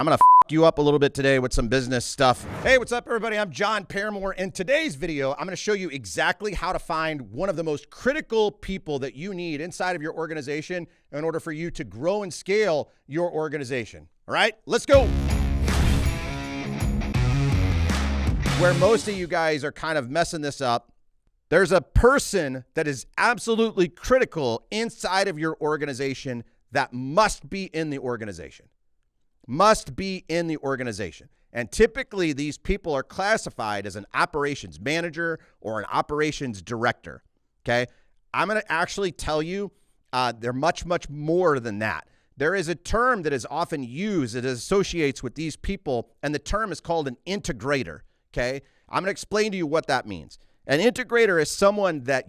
I'm going to you up a little bit today with some business stuff. Hey, what's up, everybody? I'm John Paramore. In today's video, I'm going to show you exactly how to find one of the most critical people that you need inside of your organization in order for you to grow and scale your organization. All right, let's go. Where most of you guys are kind of messing this up, there's a person that is absolutely critical inside of your organization that must be in the organization. Must be in the organization. And typically these people are classified as an operations manager or an operations director, okay? I'm going to actually tell you they're much, much more than that. There is a term that is often used that associates with these people, and the term is called an integrator, okay? I'm going to explain to you what that means. An integrator is someone that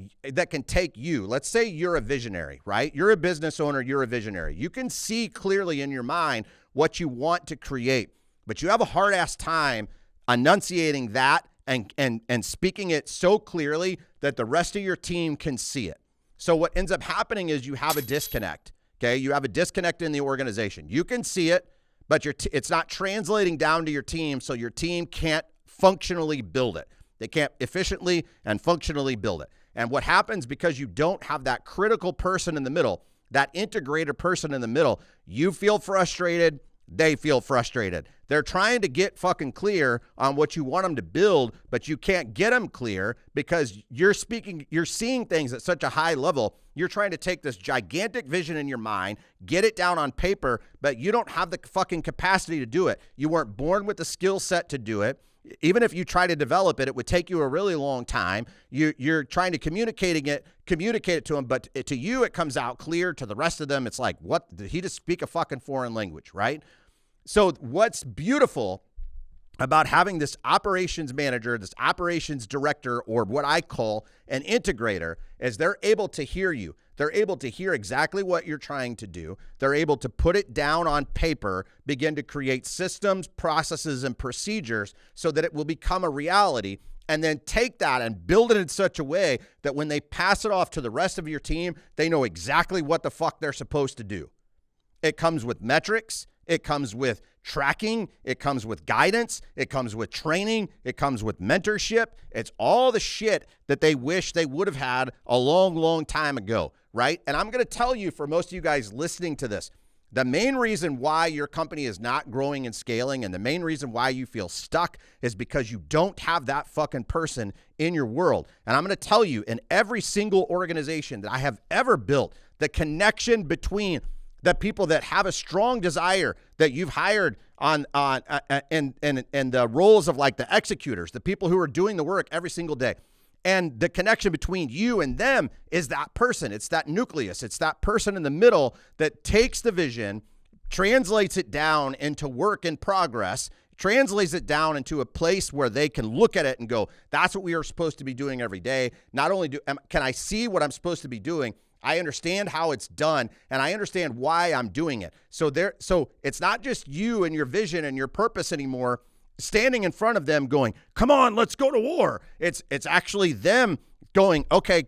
can take you. Let's say you're a visionary, right? You're a business owner, you're a visionary. You can see clearly in your mind what you want to create, but you have a hard-ass time enunciating that and speaking it so clearly that the rest of your team can see it. So what ends up happening is you have a disconnect, okay? You have a disconnect in the organization. You can see it, but it's not translating down to your team, so your team can't functionally build it. They can't efficiently and functionally build it. And what happens because you don't have that critical person in the middle, that integrator person in the middle, you feel frustrated, they feel frustrated. They're trying to get fucking clear on what you want them to build, but you can't get them clear because you're seeing things at such a high level. You're trying to take this gigantic vision in your mind, get it down on paper, but you don't have the fucking capacity to do it. You weren't born with the skill set to do it. Even if you try to develop it, it would take you a really long time. You're trying to communicate it to them, but to you, it comes out clear. To the rest of them, it's like, what? Did he just speak a fucking foreign language, right? So what's beautiful about having this operations manager, this operations director, or what I call an integrator, is they're able to hear you. They're able to hear exactly what you're trying to do. They're able to put it down on paper, begin to create systems, processes, and procedures so that it will become a reality, and then take that and build it in such a way that when they pass it off to the rest of your team, they know exactly what the fuck they're supposed to do. It comes with metrics. It comes with tracking. It comes with guidance. It comes with training. It comes with mentorship. It's all the shit that they wish they would have had a long, long time ago, right? And I'm going to tell you, for most of you guys listening to this, the main reason why your company is not growing and scaling, and the main reason why you feel stuck, is because you don't have that fucking person in your world. And I'm going to tell you, in every single organization that I have ever built, the connection between the people that have a strong desire that you've hired in the roles of like the executors, the people who are doing the work every single day. And the connection between you and them is that person. It's that nucleus. It's that person in the middle that takes the vision, translates it down into work in progress, translates it down into a place where they can look at it and go, that's what we are supposed to be doing every day. Not only can I see what I'm supposed to be doing, I understand how it's done, and I understand why I'm doing it. So it's not just you and your vision and your purpose anymore standing in front of them going, come on, let's go to war. It's actually them going, okay,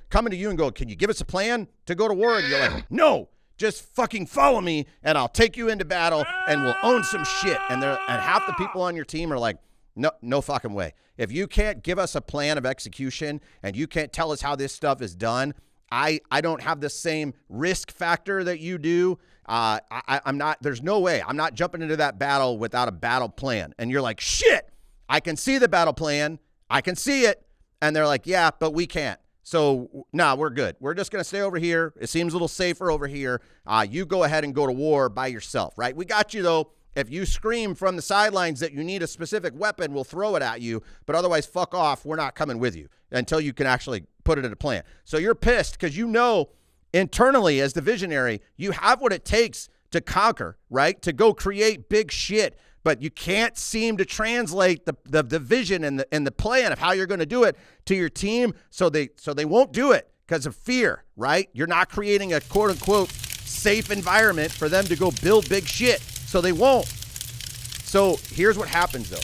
coming to you and go, can you give us a plan to go to war? And you're like, no, just fucking follow me and I'll take you into battle and we'll own some shit. And half the people on your team are like, no fucking way. If you can't give us a plan of execution and you can't tell us how this stuff is done, I don't have the same risk factor that you do. I'm not, there's no way. I'm not jumping into that battle without a battle plan. And you're like, shit, I can see the battle plan. I can see it. And they're like, yeah, but we can't. So, nah, we're good. We're just going to stay over here. It seems a little safer over here. You go ahead and go to war by yourself, right? We got you, though. If you scream from the sidelines that you need a specific weapon, we'll throw it at you. But otherwise, fuck off. We're not coming with you until you can actually put it in a plan. So you're pissed because you know internally as the visionary, you have what it takes to conquer, right? To go create big shit. But you can't seem to translate the vision and the plan of how you're going to do it to your team. So they won't do it because of fear, right? You're not creating a quote unquote safe environment for them to go build big shit. So they won't. So here's what happens though.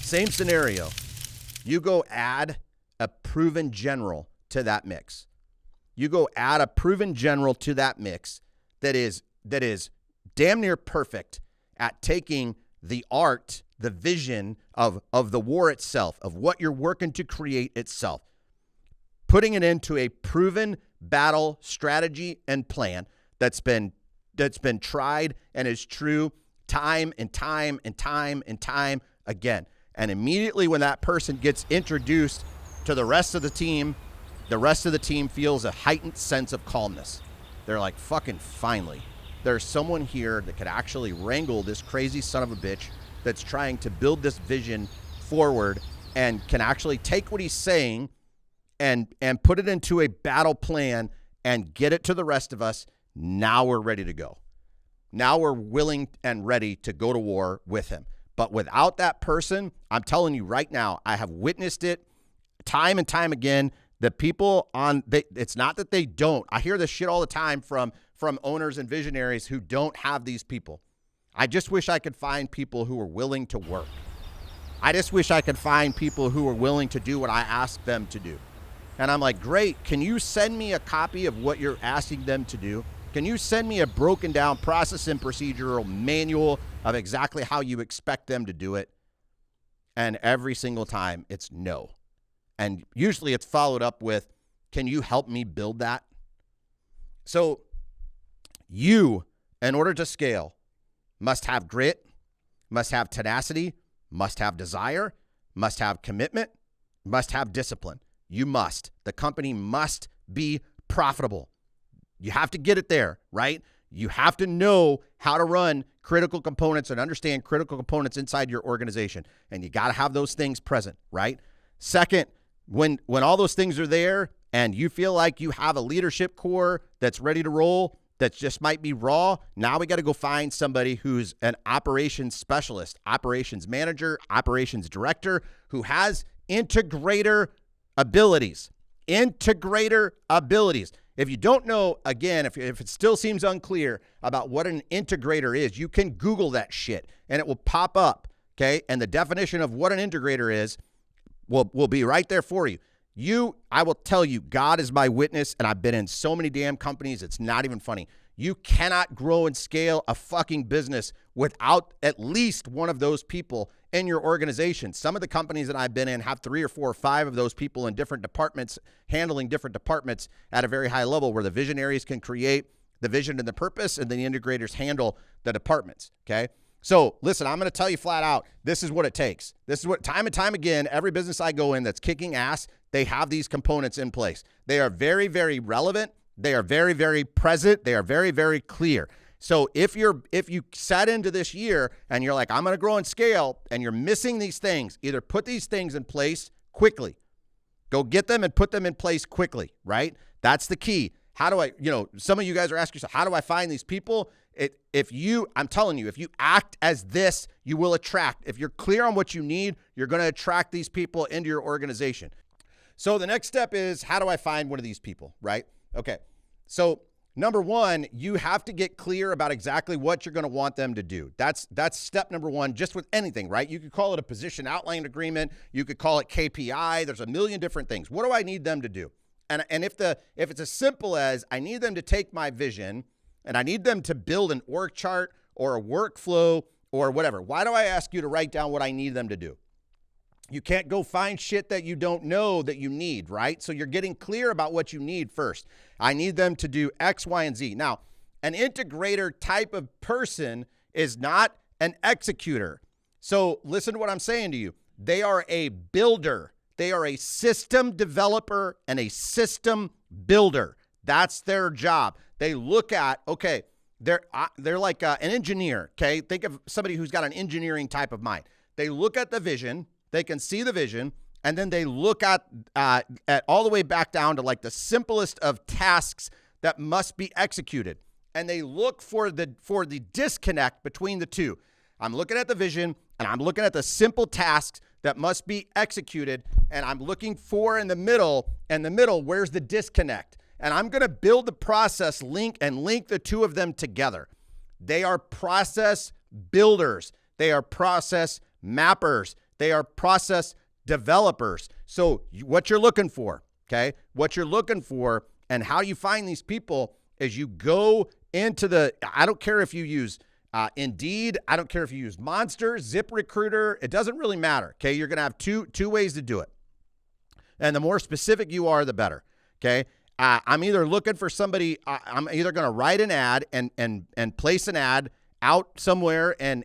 Same scenario. You go add a proven general to that mix. You go add a proven general to that mix that is damn near perfect at taking the art, the vision of the war itself, of what you're working to create itself, putting it into a proven battle strategy and plan that's been tried and is true time and time and time and time again. And immediately when that person gets introduced to the rest of the team feels a heightened sense of calmness. They're like, fucking finally, there's someone here that could actually wrangle this crazy son of a bitch that's trying to build this vision forward and can actually take what he's saying and put it into a battle plan and get it to the rest of us. Now we're ready to go. Now we're willing and ready to go to war with him. But without that person, I'm telling you right now, I have witnessed it time and time again. The people it's not that they don't. I hear this shit all the time from owners and visionaries who don't have these people. I just wish I could find people who are willing to work. I just wish I could find people who are willing to do what I ask them to do. And I'm like, great, can you send me a copy of what you're asking them to do? Can you send me a broken down process and procedural manual of exactly how you expect them to do it? And every single time it's no. And usually it's followed up with, can you help me build that? So you, in order to scale, must have grit, must have tenacity, must have desire, must have commitment, must have discipline. You must. The company must be profitable. You have to get it there, right? You have to know how to run critical components and understand critical components inside your organization. And you got to have those things present, right? Second, when all those things are there and you feel like you have a leadership core that's ready to roll, that just might be raw, now we got to go find somebody who's an operations specialist, operations manager, operations director, who has integrator abilities. Integrator abilities. If you don't know, again, if it still seems unclear about what an integrator is, you can Google that shit and it will pop up, okay? And the definition of what an integrator is will be right there for you. I will tell you, God is my witness, and I've been in so many damn companies, it's not even funny. You cannot grow and scale a fucking business without at least one of those people in your organization. Some of the companies that I've been in have 3 or 4 or 5 of those people in different departments, handling different departments at a very high level, where the visionaries can create the vision and the purpose, and then the integrators handle the departments, okay? So listen, I'm going to tell you flat out, this is what it takes. This is what, time and time again, every business I go in that's kicking ass, they have these components in place. They are very, very relevant. They are very, very present. They are very, very clear. So if you set into this year and you're like, I'm going to grow and scale, and you're missing these things, either put these things in place quickly. Go get them and put them in place quickly, right? That's the key. How do I, some of you guys are asking yourself, how do I find these people? I'm telling you, if you act as this, you will attract. If you're clear on what you need, you're going to attract these people into your organization. So the next step is, how do I find one of these people, right? Okay. So number one, you have to get clear about exactly what you're going to want them to do. That's step number one, just with anything, right? You could call it a position outline agreement. You could call it KPI. There's a million different things. What do I need them to do? And if it's as simple as, I need them to take my vision and I need them to build an org chart or a workflow or whatever, why do I ask you to write down what I need them to do? You can't go find shit that you don't know that you need, right? So you're getting clear about what you need first. I need them to do X, Y, and Z. Now, an integrator type of person is not an executor. So listen to what I'm saying to you. They are a builder. They are a system developer and a system builder. That's their job. They look at, okay, they're like an engineer, okay? Think of somebody who's got an engineering type of mind. They look at the vision. They can see the vision, and then they look at all the way back down to like the simplest of tasks that must be executed. And they look for the disconnect between the two. I'm looking at the vision, and I'm looking at the simple tasks that must be executed, and I'm looking for in the middle, where's the disconnect? And I'm going to build the process link the two of them together. They are process builders. They are process mappers. They are process developers. So what you're looking for, okay? What you're looking for and how you find these people is you go into I don't care if you use Indeed, I don't care if you use Monster, ZipRecruiter, it doesn't really matter, okay? You're going to have two ways to do it. And the more specific you are, the better, okay? I'm either looking for somebody, I'm either going to write an ad and place an ad out somewhere and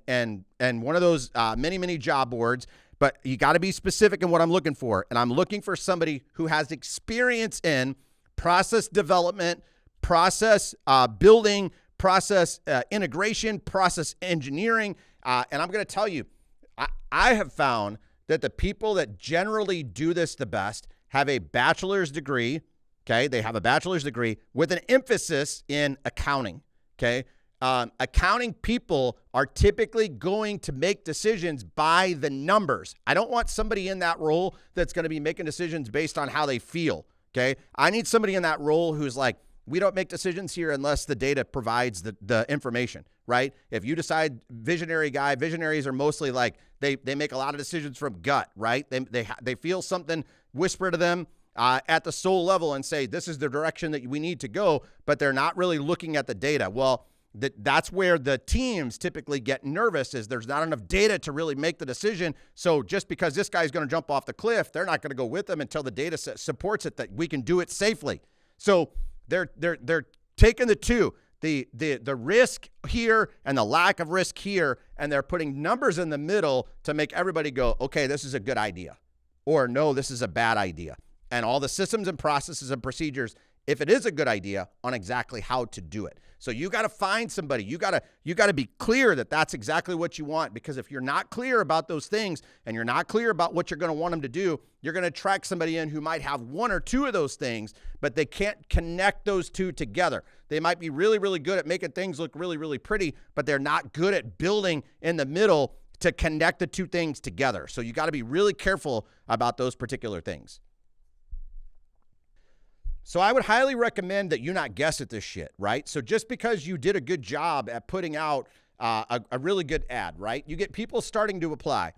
one of those many job boards, but you got to be specific in what I'm looking for. And I'm looking for somebody who has experience in process development, process building, process integration, process engineering. And I'm going to tell you, I have found that the people that generally do this the best have a bachelor's degree. Okay. They have a bachelor's degree with an emphasis in accounting. Okay. Accounting people are typically going to make decisions by the numbers. I don't want somebody in that role that's going to be making decisions based on how they feel. Okay. I need somebody in that role who's like, we don't make decisions here unless the data provides the information, right? If you decide visionary guy, visionaries are mostly like, they make a lot of decisions from gut, right? They feel something whisper to them at the soul level and say, this is the direction that we need to go, but they're not really looking at the data. Well, that's where the teams typically get nervous, is there's not enough data to really make the decision. So just because this guy's going to jump off the cliff, they're not going to go with them until the data supports it that we can do it safely. So they're taking the two, the risk here and the lack of risk here, and they're putting numbers in the middle to make everybody go, okay, this is a good idea, or no, this is a bad idea. And all the systems and processes and procedures, if it is a good idea, on exactly how to do it. So you got to find somebody. You got to be clear that that's exactly what you want, because if you're not clear about those things and you're not clear about what you're going to want them to do, you're going to attract somebody in who might have one or two of those things, but they can't connect those two together. They might be really, really good at making things look really, really pretty, but they're not good at building in the middle to connect the two things together. So you got to be really careful about those particular things. So I would highly recommend that you not guess at this shit, right? So just because you did a good job at putting out a really good ad, right? You get people starting to apply.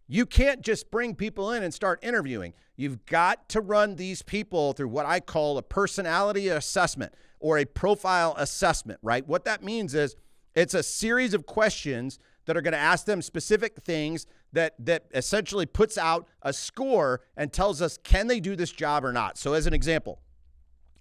You can't just bring people in and start interviewing. You've got to run these people through what I call a personality assessment or a profile assessment, right? What that means is it's a series of questions that are going to ask them specific things that essentially puts out a score and tells us, can they do this job or not? So as an example,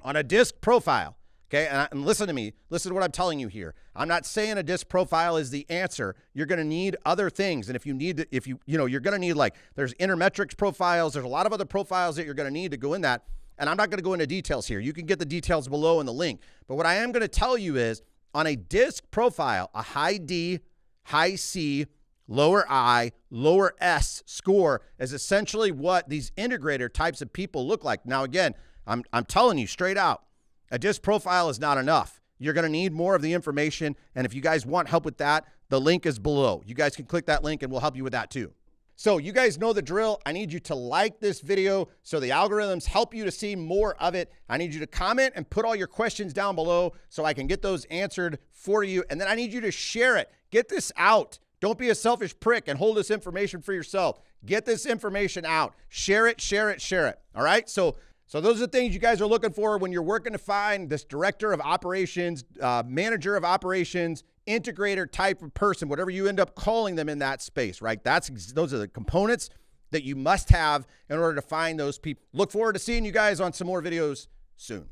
on a DISC profile, okay, and listen to me, listen to what I'm telling you here. I'm not saying a DISC profile is the answer. You're going to need other things. And if you need, you're going to need, like, there's intermetrics profiles. There's a lot of other profiles that you're going to need to go in that. And I'm not going to go into details here. You can get the details below in the link. But what I am going to tell you is on a DISC profile, a high D, high C, lower I, lower S score is essentially what these integrator types of people look like. Now, again, I'm telling you straight out, a DISC profile is not enough. You're going to need more of the information. And if you guys want help with that, the link is below. You guys can click that link and we'll help you with that too. So you guys know the drill. I need you to like this video so the algorithms help you to see more of it. I need you to comment and put all your questions down below so I can get those answered for you. And then I need you to share it. Get this out. Don't be a selfish prick and hold this information for yourself. Get this information out. Share it, share it, share it. All right? So those are the things you guys are looking for when you're working to find this director of operations, manager of operations, integrator type of person, whatever you end up calling them in that space, right? Those are the components that you must have in order to find those people. Look forward to seeing you guys on some more videos soon.